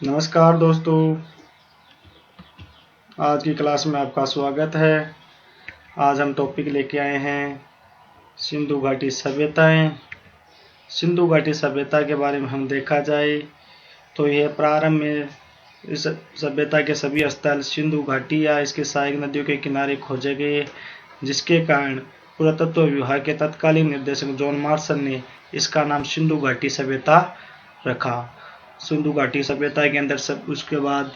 नमस्कार दोस्तों, आज की क्लास में आपका स्वागत है। आज हम टॉपिक लेके आए हैं सिंधु घाटी सभ्यताएं। सिंधु घाटी सभ्यता के बारे में हम देखा जाए तो यह प्रारंभ में इस सभ्यता के सभी स्थल सिंधु घाटी या इसके सहायक नदियों के किनारे खोजे गए, जिसके कारण पुरातत्व विभाग के तत्कालीन निर्देशक जॉन मार्शल ने इसका नाम सिंधु घाटी सभ्यता रखा। सिंधु घाटी सभ्यता के अंदर उसके बाद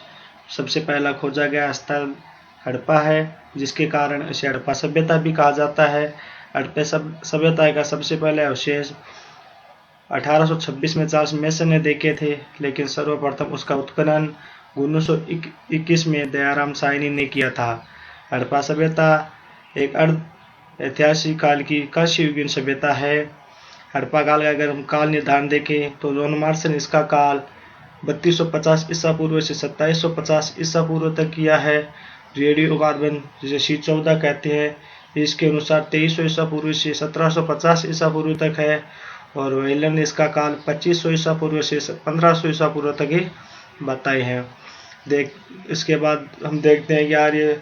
सबसे पहला खोजा गया स्थल हड़प्पा है, जिसके कारण इसे हड़प्पा सभ्यता भी कहा जाता है। हड़प्पा सभ्यता का सबसे पहले अवशेष 1826 में चार्ल्स मेसन ने देखे थे, लेकिन सर्वप्रथम उसका उत्खनन 1921 में दयाराम साहनी ने किया था। हड़प्पा सभ्यता एक अर्ध ऐतिहासिक काल की कांस्ययुगीन सभ्यता है। हड़प्पा काल का अगर हम काल निर्धारण देखें तो जॉन मार्शल ने इसका काल 3250 ईसा पूर्व से 2750 ईसा पूर्व तक किया है। रेडियो कार्बन जिसे C14 कहते हैं, इसके अनुसार 2300 ईसा पूर्व से 1750 ईसा पूर्व तक है, और व्हेलन ने इसका काल 2500 ईसा पूर्व से 1500 ईसा पूर्व तक ही बताए हैं। इसके बाद हम देखते हैं कि यार ये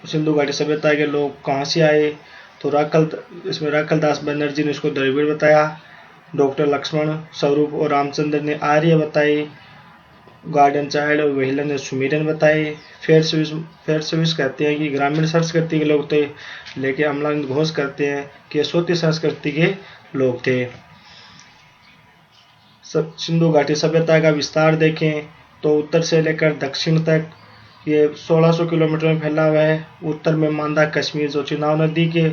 सिंधु घाटी सभ्यता के लोग कहाँ से आए, तो राकल दास बनर्जी ने इसको द्रविड़ बताया। डॉक्टर लक्ष्मण स्वरूप और रामचंद्र ने आर्य बताए। गार्डन चाइल्ड और व्हेलन ने सुमेरियन बताए। फेयर स्विस कहते हैं कि ग्रामीण संस्कृति के लोग थे, लेकिन अम्लान घोष करते हैं कि सोती संस्कृति के लोग थे। सिंधु घाटी सभ्यता का विस्तार देखें तो उत्तर से लेकर दक्षिण तक ये 1600 किलोमीटर में फैला हुआ है। उत्तर में मांदा कश्मीर जो चिनाब नदी के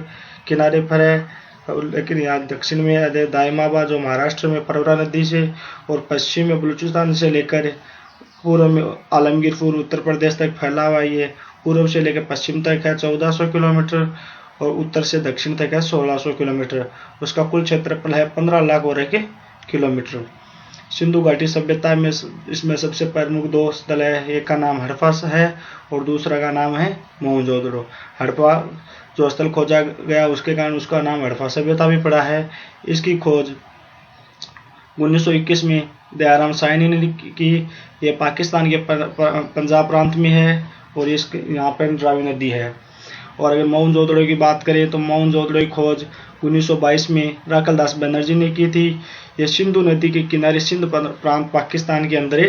किनारे पर है, लेकिन यहाँ दक्षिण में दाइमाबाद जो महाराष्ट्र में परवरा नदी से, और पश्चिम में बलूचिस्तान से लेकर पूर्व में आलमगीरपुर उत्तर प्रदेश तक फैला हुआ है। ये पूर्व से लेकर पश्चिम तक है 1400 किलोमीटर, और उत्तर से दक्षिण तक है 1600 किलोमीटर। उसका कुल क्षेत्रफल है 15 लाख वर्ग किलोमीटर। सिंधु घाटी सभ्यता में इसमें सबसे प्रमुख दो स्थल है, एक का नाम हड़प्पा है और दूसरा का नाम है मोहनजोदड़ो। हड़प्पा जो स्थल खोजा गया उसके कारण उसका नाम हड़प्पा सभ्यता भी पड़ा है। इसकी खोज 1921 में दयाराम साहनी ने की। ये पाकिस्तान के पंजाब प्रांत में है, और यहाँ पर रावी नदी है। और अगर मोहनजोदड़ो की बात करें तो मोहनजोदड़ो की खोज 1922 में राकल दास बनर्जी ने की थी। यह सिंधु नदी के किनारे सिंध प्रांत पाकिस्तान के अंदर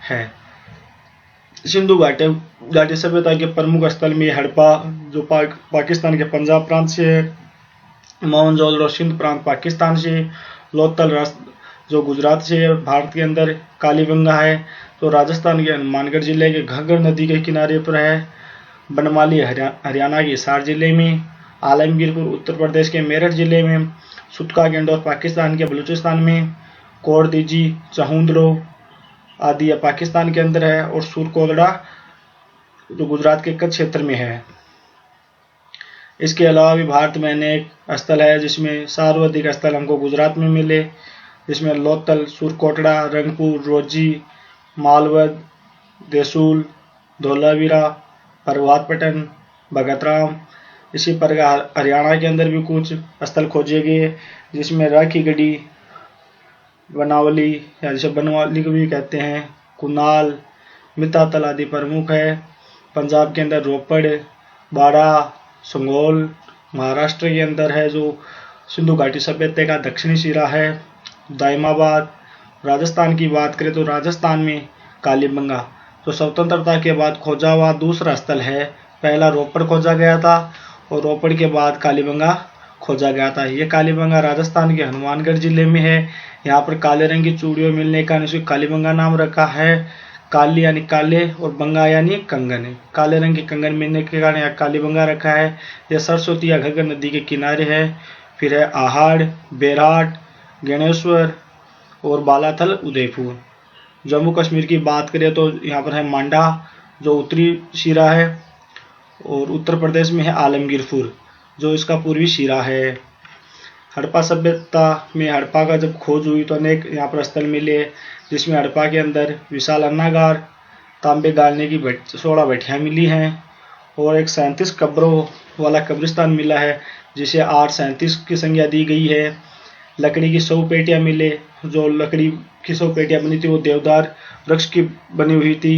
है। सिंधु घाटी सभ्यता के प्रमुख स्थल में हड़प्पा जो पाकिस्तान के पंजाब प्रांत से है, मोहनजोदड़ो सिंध प्रांत पाकिस्तान से, लोथल जो गुजरात से है भारत के अंदर, कालीबंगा है तो राजस्थान के हनुमानगढ़ जिले के घग्गर नदी के किनारे पर है, बनमाली हरियाणा के हिसार जिले में, आलमगीरपुर उत्तर प्रदेश के मेरठ जिले में, सुटका गेंडोर पाकिस्तान के बलूचिस्तान में, कोरदीजी चहुंदड़ो आदि पाकिस्तान के अंदर है, और सुरकोदड़ा जो गुजरात के कच्छ क्षेत्र में है। इसके अलावा भी भारत में अनेक स्थल है, जिसमें सर्वाधिक स्थल हमको गुजरात में मिले, जिसमें लोथल, सुरकोटड़ा, रंगपुर, रोजी, मालवद, देसूल, धोलावीरा, प्रभातपटन, भगतराम। इसी प्रकार हरियाणा के अंदर भी कुछ स्थल खोजे गए, जिसमें राखी गढ़ी, बनावली या जिसे बनवाली को भी कहते हैं, कुनाल, मितातल आदि प्रमुख है। पंजाब के अंदर रोपड़, बाड़ा, संगोल, महाराष्ट्र के अंदर है जो सिंधु घाटी सभ्यता का दक्षिणी सिरा है, दाइमाबाद। राजस्थान की बात करें तो राजस्थान में कालीबंगा जो स्वतंत्रता के बाद खोजा हुआ दूसरा स्थल है। पहला रोपड़ खोजा गया था, और रोपड़ के बाद कालीबंगा खोजा गया था। ये कालीबंगा राजस्थान के हनुमानगढ़ जिले में है। यहाँ पर काले रंग की चूड़ियों मिलने का इसको कालीबंगा नाम रखा है। काली यानी काले और बंगा यानी कंगन है। काले रंग के कंगन मिलने के कारण यहाँ कालीबंगा रखा है। यह सरस्वती या घग्गर नदी के किनारे है। फिर है आहाड़, बेराट, गणेश्वर और बालाथल उदयपुर। जम्मू कश्मीर की बात करें तो यहाँ पर है मांडा जो उत्तरी सिरा है, और उत्तर प्रदेश में है आलमगीरपुर जो इसका पूर्वी सिरा है। हड़प्पा सभ्यता में हड़प्पा का जब खोज हुई तो अनेक यहाँ पर स्थल मिले, जिसमें हड़प्पा के अंदर विशाल अन्नागार, तांबे गालने की 16 भट्टियाँ मिली हैं, और एक 37 कब्रों वाला कब्रिस्तान मिला है, जिसे 837 की संज्ञा दी गई है। लकड़ी की 100 पेटियाँ मिले जो लकड़ी किसो पेटियां बनी थी वो देवदार वृक्ष की बनी हुई थी।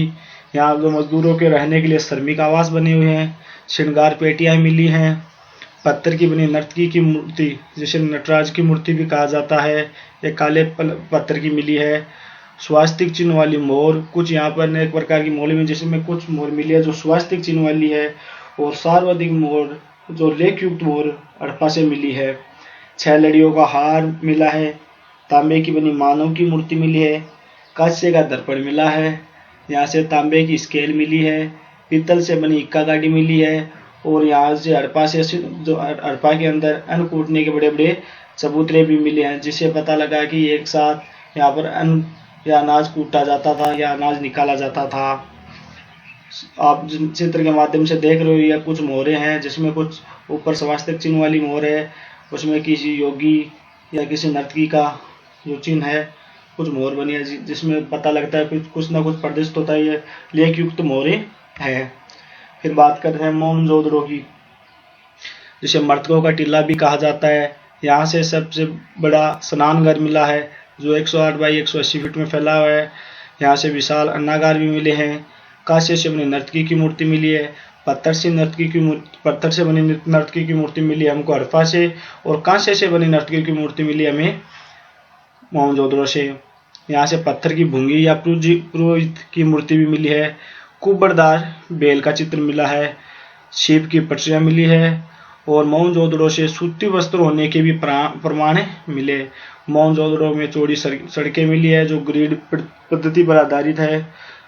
यहाँ जो मजदूरों के रहने के लिए श्रमिक आवास बने हुए हैं। श्रृंगार पेटियां मिली हैं। पत्थर की बनी नर्तकी की मूर्ति जिसे नटराज की मूर्ति भी कहा जाता है, एक काले पत्थर की मिली है। स्वास्तिक चिन्ह वाली मोहर, कुछ यहाँ पर एक प्रकार की मोहर में जिसमें कुछ मोहर मिली है जो स्वास्तिक चिन्ह वाली है। और सर्वाधिक मोहर जो लेख युक्त मोहर हड़प्पा से मिली है। 6 लड़ियों का हार मिला है। तांबे की बनी मानव की मूर्ति मिली है। कांस्य का दर्पण मिला है। यहाँ से तांबे की स्केल मिली है। पीतल से बनी इक्का गाड़ी मिली है। और यहाँ से हड़प्पा से जो हड़प्पा के अंदर अन्न कूटने के बड़े बड़े चबूतरे भी मिले हैं, जिससे पता लगा कि एक साथ यहाँ पर अन्न या अनाज कूटा जाता था या अनाज निकाला जाता था। आप जिन चित्र के माध्यम से देख रहे हो यह कुछ मोहरें हैं, जिसमें कुछ ऊपर स्वास्तिक चिन्ह वाली मोहर है, उसमें किसी योगी या किसी नर्तकी का जो चिन्ह है कुछ मोहर बनी है, जिसमें पता लगता है कुछ ना कुछ प्रदर्शित होता है। ये लेख युक्त मोहरें है। फिर बात करते हैं मोहनजोदड़ो की, जिसे मर्तकों का टीला भी कहा जाता है। यहाँ से सबसे बड़ा स्नानघर मिला है जो 108 बाई 180 फीट में फैला हुआ है। यहाँ से विशाल अन्नागार भी मिले हैं। कांस्य से बनी नर्तकी की मूर्ति मिली है। पत्थर से बनी नर्तकी की मूर्ति मिली है हमको हड़प्पा से, और कांस्य से बनी नर्तकी की मूर्ति मिली हमें मोहनजोदड़ो से। यहाँ से पत्थर की भूंगी या पुरोहित की मूर्ति भी मिली है। कुबड़दार बेल का चित्र मिला है। शिव की पटरियां मिली है। और मोहनजोदड़ो से सूती वस्त्र होने के भी प्रमाण मिले। मोहनजोदड़ो में चौड़ी सड़कें मिली है जो ग्रिड पद्धति पर आधारित है।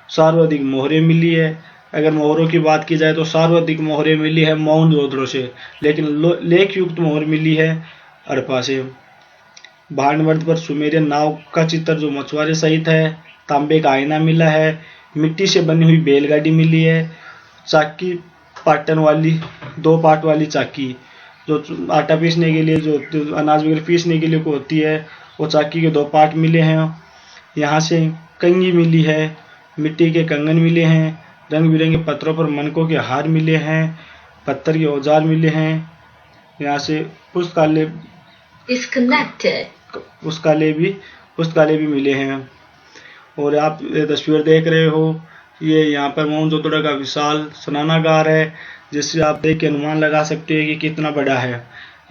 सर्वाधिक मोहरें मिली है। अगर मोहरों की बात की जाए तो सर्वाधिक मोहरें मिली है मोहनजोदड़ो से, लेकिन लेख युक्त मोहर मिली है हड़प्पा से। भांडवट पर सुमेरियन नाव का चित्र जो मछुआरे सहित है। तांबे का आईना मिला है। मिट्टी से बनी हुई बैलगाड़ी मिली है। चाकी पाटन वाली 2 पाट वाली चाकी जो आटा पीसने के लिए जो अनाज वगैरह पीसने के लिए को होती है, वो चाकी के 2 पाट मिले हैं। यहाँ से कंघी मिली है। मिट्टी के कंगन मिले हैं। रंग बिरंगे पत्थरों पर मनकों के हार मिले हैं। पत्थर के औजार मिले हैं। यहाँ से पुस्तकालय भी मिले हैं। और आप ये तस्वीर देख रहे हो, ये यहाँ पर मोहनजोदड़ो का विशाल स्नानागार है, जिससे आप देख के अनुमान लगा सकते हैं कि कितना बड़ा है।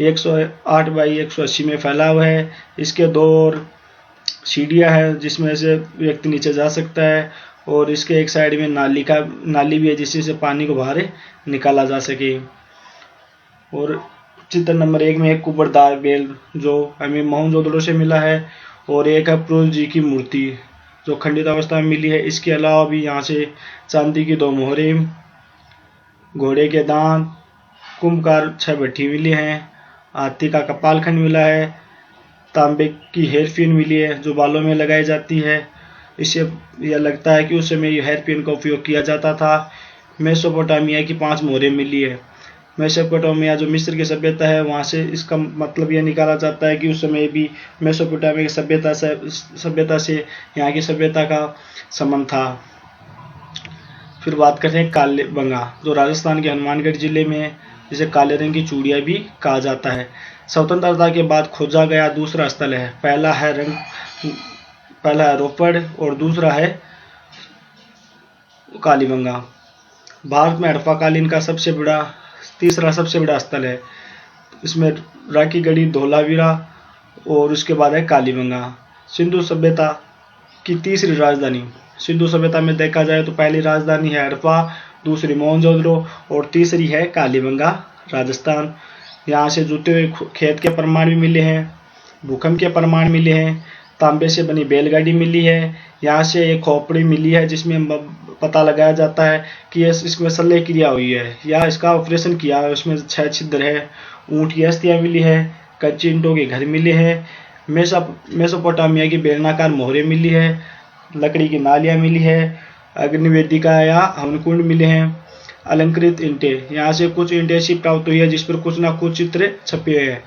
108 बाई 180 में फैला हुआ है। इसके 2 और सीढ़ियाँ हैं जिसमें से व्यक्ति नीचे जा सकता है, और इसके एक साइड में नाली भी है जिससे पानी को बाहर निकाला जा सके। और चित्र नंबर 1 में एक कुबड़दार बेल जो हमें मोहनजोदड़ो से मिला है, और एक है पुरुष जी की मूर्ति जो खंडित अवस्था में मिली है। इसके अलावा भी यहाँ से चांदी की 2 मोहरें, घोड़े के दांत, कुंभकार 6 भट्टी मिली हैं। हाथी का कपालखंड मिला है। तांबे की हेयर पिन मिली है जो बालों में लगाई जाती है। इससे यह लगता है कि उस समय हेयर पिन का उपयोग किया जाता था। मेसोपोटामिया की 5 मोहरें मिली है। मेसोपोटामिया जो मिस्र की सभ्यता है, वहाँ से इसका मतलब यह निकाला जाता है कि उस समय भी मेसोपोटामिया की सभ्यता से यहाँ की सभ्यता का संबंध था। फिर बात करते हैं कालीबंगा जो राजस्थान के हनुमानगढ़ जिले में है, जिसे काले रंग की चूड़िया भी कहा जाता है। स्वतंत्रता के बाद खोजा गया दूसरा स्थल है। पहला है रोपड़ और दूसरा है कालीबंगा। भारत में हड़प्पा कालीन का तीसरा सबसे बड़ा स्थल है। इसमें राखीगढ़ी, धोलावीरा और उसके बाद है कालीबंगा। सिंधु सभ्यता की तीसरी राजधानी। सिंधु सभ्यता में देखा जाए तो पहली राजधानी है हड़प्पा, दूसरी मोहनजोदड़ो और तीसरी है कालीबंगा राजस्थान। यहाँ से जुटे हुए खेत के प्रमाण भी मिले हैं। भूकंप के प्रमाण मिले हैं। तांबे से बनी बैलगाड़ी मिली है। यहाँ से एक खोपड़ी मिली है जिसमें पता लगाया जाता है कि इसमें शल्य क्रिया हुई है या इसका ऑपरेशन किया है, उसमें 6 छिद्र है। ऊँट की अस्थियाँ मिली है। कच्ची ईंटों के घर मिले हैं। मेसोपोटामिया की बेलनाकार मोहरें मिली है। लकड़ी की नालियाँ मिली है। अग्निवेदिका या हवनकुंड मिले हैं। अलंकृत ईंटें, यहाँ से कुछ ईंटें ऐसी प्राप्त हुई है जिस पर कुछ ना कुछ चित्र छपे हुए हैं।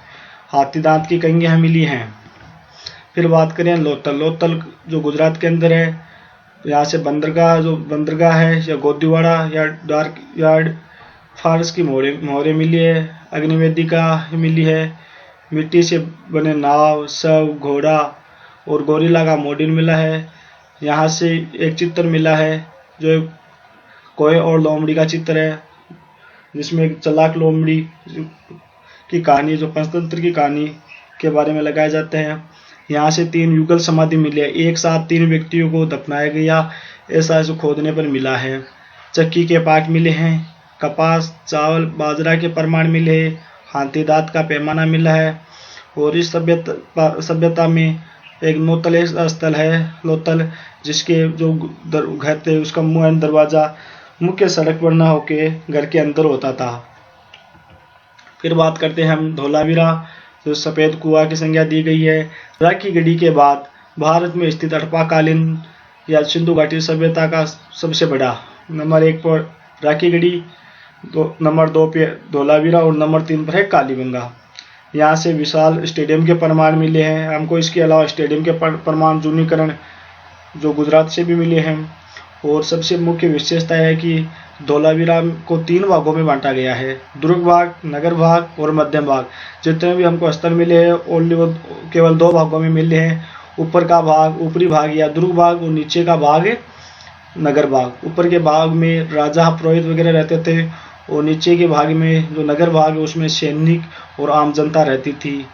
हाथी दांत की कंघियाँ मिली हैं। फिर बात करें लोथल जो गुजरात के अंदर है। यहाँ से बंदरगाह है या गोदीवाड़ा या डार्क यार्ड, फारस की मोहरें मिली है। अग्निवेदिका मिली है। मिट्टी से बने नाव, शव, घोड़ा और गोरिल्ला का मॉड्यूल मिला है। यहाँ से एक चित्र मिला है जो कोहे और लोमड़ी का चित्र है, जिसमें एक चालाक लोमड़ी की कहानी, जो पंचतंत्र की कहानी के बारे में लगाया जाता है। यहाँ से 3 युगल समाधि मिली है, एक साथ 3 व्यक्तियों को दफनाया गया, ऐसा खोदने पर मिला है। चक्की के पार्ट मिले हैं, कपास, चावल, बाजरा के प्रमाण मिले हैं, हाथी दांत का पैमाना मिला है। और इस सभ्यता में एक नौतल स्थल है, लोतल, जिसके जो घर थे उसका मुंह दरवाजा मुख्य सड़क पर न होके घर के अंदर होता था। फिर बात करते हैं हम धोलावीरा, जो सफेद कुआं की संज्ञा दी गई है। राखी गढ़ी के बाद भारत में स्थित हड़प्पा-कालीन या सिंधु घाटी सभ्यता का सबसे बड़ा नंबर 1 पर राखी गढ़ी, नंबर 2 पे धोलावीरा और नंबर 3 पर है कालीबंगा। यहाँ से विशाल स्टेडियम के प्रमाण मिले हैं हमको। इसके अलावा स्टेडियम के प्रमाण जूनीकरण जो गुजरात से भी मिले हैं। और सबसे मुख्य विशेषता है कि धोलावीरा को 3 भागों में बांटा गया है, दुर्ग भाग, नगर भाग और मध्यम भाग। जितने भी हमको स्थल मिले हैं ओनली वो केवल 2 भागों में मिले हैं, ऊपर का भाग, ऊपरी भाग या दुर्ग भाग, और नीचे का भाग नगर भाग। ऊपर के भाग में राजा, पुरोहित वगैरह रहते थे, और नीचे के भाग में जो नगर भाग है उसमें सैनिक और आम जनता रहती थी।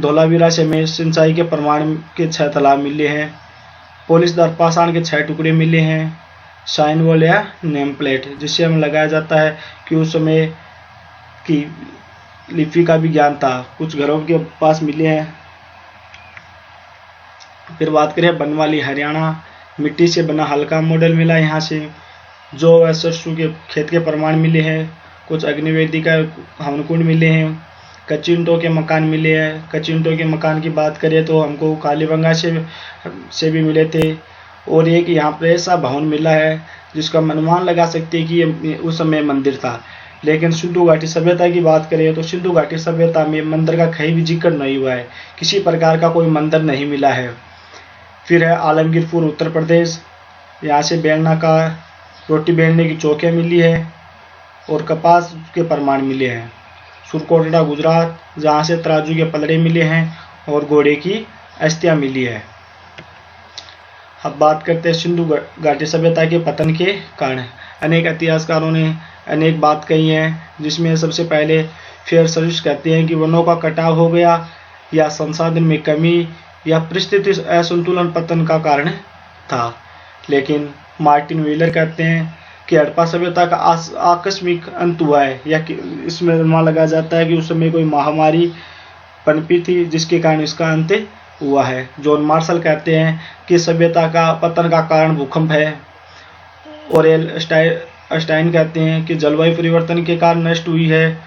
धोलावीरा से में सिंचाई के प्रमाण के 6 तालाब मिले हैं, पॉलिशदार पाषाण के 6 टुकड़े मिले हैं, साइन वॉल या नेम प्लेट, जिससे हमें लगाया जाता है कि उस समय की लिपि का भी ज्ञान था, कुछ घरों के पास मिले हैं। फिर बात करें बनवाली हरियाणा, मिट्टी से बना हल्का मॉडल मिला यहाँ से, जो सरसों के खेत के प्रमाण मिले हैं। कुछ अग्निवेदी का हवन कुंड मिले हैं, कच्ची ईंटों के मकान मिले हैं। कच्ची ईंटों के मकान की बात करें तो हमको कालीबंगा से भी मिले थे। और एक यहाँ पर ऐसा भवन मिला है जिसका अनुमान लगा सकते हैं कि ये उस समय मंदिर था। लेकिन सिंधु घाटी सभ्यता की बात करें तो सिंधु घाटी सभ्यता में मंदिर का कहीं भी जिक्र नहीं हुआ है, किसी प्रकार का कोई मंदिर नहीं मिला है। फिर है आलमगीरपुर उत्तर प्रदेश, यहाँ से बेलना का रोटी बेलने की चौकियाँ मिली है और कपास के प्रमाण मिले हैं। सुरकोटड़ा गुजरात, जहाँ से तराजू के पलड़े मिले हैं और घोड़े की अस्थियाँ मिली है। अब बात करते हैं सिंधु घाटी सभ्यता के पतन के कारण। अनेक इतिहासकारों ने अनेक बात कही है, जिसमें सबसे पहले फेयर सर्विस कहते हैं कि वनों का कटाव हो गया या संसाधन में कमी या परिस्थिति असंतुलन पतन का कारण था। लेकिन मार्टिन व्हीलर कहते हैं कि हड़प्पा सभ्यता का आकस्मिक अंत हुआ है, या इसमें अनुमान लगाया जाता है कि उस समय कोई महामारी पनपी थी जिसके कारण इसका अंत हुआ है। जॉन मार्शल कहते हैं कि सभ्यता का पतन का कारण भूकंप है। और एल स्टाइन कहते हैं कि जलवायु परिवर्तन के कारण नष्ट हुई है।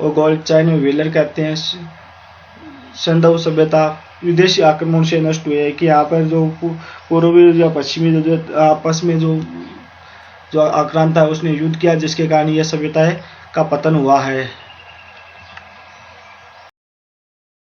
और गोल्डस्टाइन और व्हीलर कहते हैं सिंधु सभ्यता विदेशी आक्रमण से नष्ट हुई है, कि यहाँ पर जो पूर्वी या पश्चिमी जो आपस में जो आक्रांता है उसने युद्ध किया, जिसके कारण यह सभ्यता का पतन हुआ है।